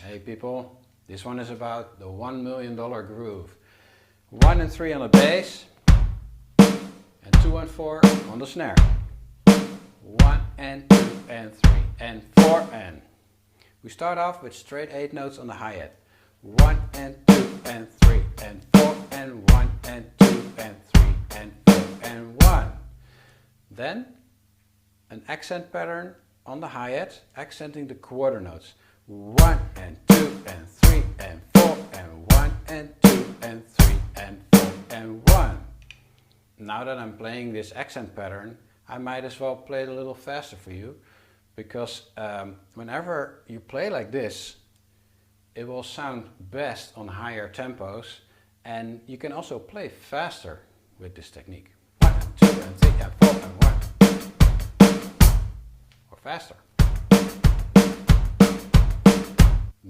Hey people, this one is about the $1 million groove. 1 and 3 on the bass, and 2 and 4 on the snare. 1 and 2 and 3 and 4 and. We start off with straight 8 notes on the hi-hat. 1 and 2 and 3 and 4 and 1 and 2 and 3 and 4 and 1. Then an accent pattern on the hi-hat, accenting the quarter notes. 1 and 2 and 3 and 4 and 1 and 2 and 3 and 4 and 1. Now that I'm playing this accent pattern, I might as well play it a little faster for you, because whenever you play like this, it will sound best on higher tempos, and you can also play faster with this technique. 1 and 2 and 3 and 4 and 1. Or faster.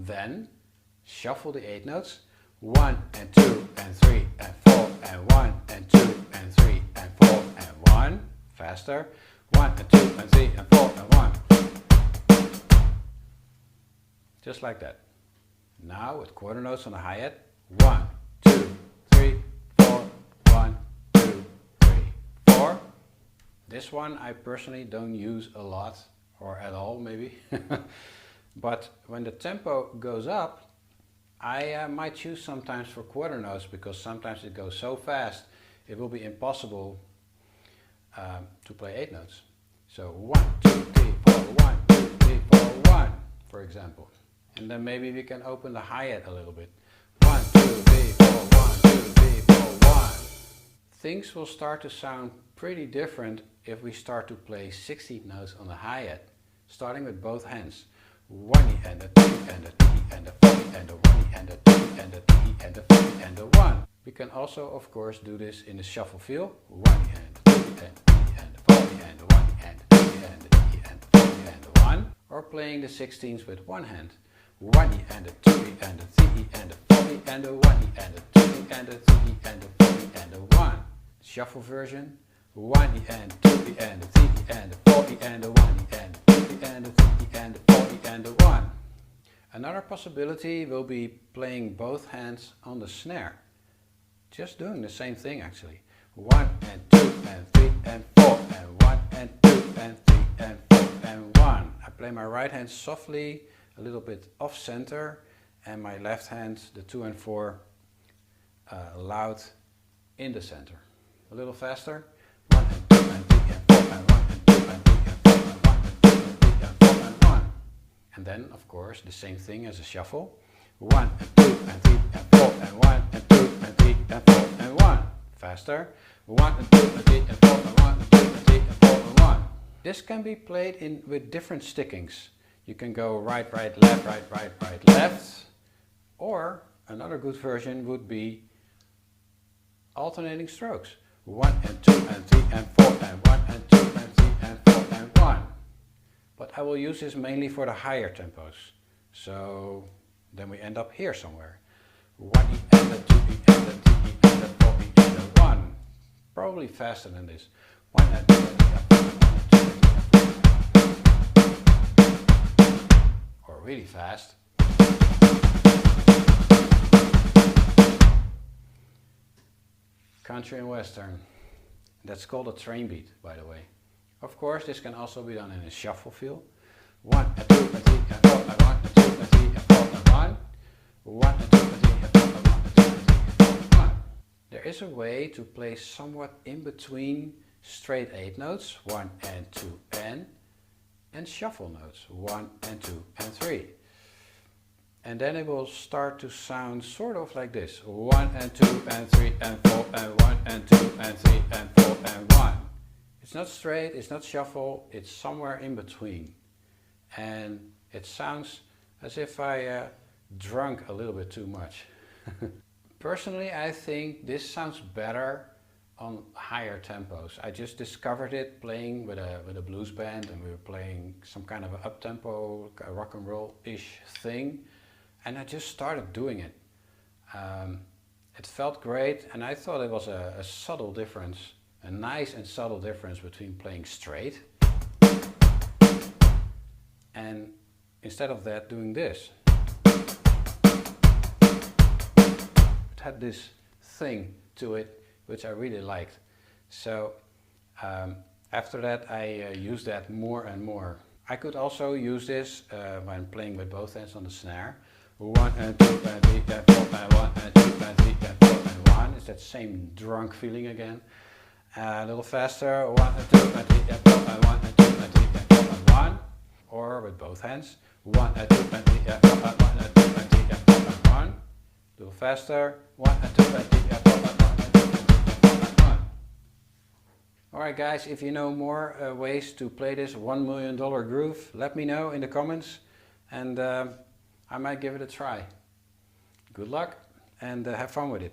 Then shuffle the 8 notes. 1 and 2 and 3 and 4 and 1 and 2 and 3 and 4 and 1. Faster. 1 and 2 and 3 and 4 and 1. Just like that. Now with quarter notes on the hi-hat. 1, 2, 3, 4, 1, 2, 3, 4. This one I personally don't use a lot, or at all maybe. But when the tempo goes up, I might choose sometimes for quarter notes, because sometimes it goes so fast it will be impossible to play 8 notes. So 1, 2, 3, 4, 1, 2, 3, 4, 1, for example. And then maybe we can open the hi-hat a little bit. 1, 2, 3, 4, 1, 2, 3, 4, 1. Things will start to sound pretty different if we start to play 16 notes on the hi-hat, starting with both hands. 1 and a 2 and a 3 and a 4 and a 1 and a 2 and a 3 and a 4 and a 1. We can also of course do this in the shuffle feel. 1 and a 2 and a 3 and a 4 and a 1 and a 2 and a 3 and a 4 and a 1. Or playing the 16s with one hand. 1 and a 2 and a 3 and a 4 and a 1 and a 2 and a 3 and a 4 and a 1. Shuffle version. 1 and 2 and a 3 and a 4 and a 1 and a 2 and a 3 and a 4 and a 1. Another possibility will be playing both hands on the snare. Just doing the same thing actually. 1 and 2 and 3 and 4 and 1 and 2 and 3 and 4 and 1. I play my right hand softly, a little bit off center, and my left hand, the 2 and 4, loud in the center. A little faster. 1 and 2 and 3 and 4 and 1 and 2 and 3 and 4 and 1 and 2 and 3 and 4 and 1. And then of course the same thing as a shuffle. 1 and 2 and 3 and 4 and 1 and 2 and 3 and 4 and 1. Faster. 1 and 2 and 3 and 4 and 1 and 2 and 3 and 4 and 1. This can be played with different stickings. You can go right, right, left, right, right, right, left. Or another good version would be alternating strokes. 1 and 2 and 3 and 4 and 1 and 2 and 3 and 4 and 1. But I will use this mainly for the higher tempos. So then we end up here somewhere. 1E and a 2E and a 3E and a 4E and a 1. Probably faster than this. 1 and 2 and 3 and 4 and 1 and 2 and 3 and 4. Or really fast. Country and Western. That's called a train beat, by the way. Of course, this can also be done in a shuffle feel. 1 and 2 and 3 and 4 and 1 and 2 and 3 and 4 and 1. 1 and 2 and 3 and 4 and 1 and 2 and 3 and 4 and 1. There is a way to play somewhat in between straight 8 notes, 1 and 2 and shuffle notes, 1 and 2 and 3. And then it will start to sound sort of like this. 1 and 2 and 3 and 4 and 1 and 2 and 3 and 4 and 1. It's not straight, it's not shuffle, it's somewhere in between. And it sounds as if I drunk a little bit too much. Personally, I think this sounds better on higher tempos. I just discovered it playing with a blues band, and we were playing some kind of an up-tempo rock and roll-ish thing. And I just started doing it. It felt great, and I thought it was a subtle difference, a nice and subtle difference between playing straight and instead of that doing this. had this thing to it which I really liked. So after that I used that more and more. I could also use this when playing with both hands on the snare. 1 and 2 and 3 and 4 and 1 and 2 and 3 and 4 and 1. It's that same drunk feeling again. A little faster. 1 and 2 and 3 and 4 and 1 and 2 and 3 and 4 and 1. Or with both hands. 1 and 2 and 3 and 4 and 1 and 2 and 3 and 4 and 1. A little faster. 1 and 2 and 3 and 4 and 1 and 2 and 3 and 4 and 1. Alright guys, if you know more ways to play this $1 million groove, let me know in the comments, and I might give it a try. Good luck and have fun with it.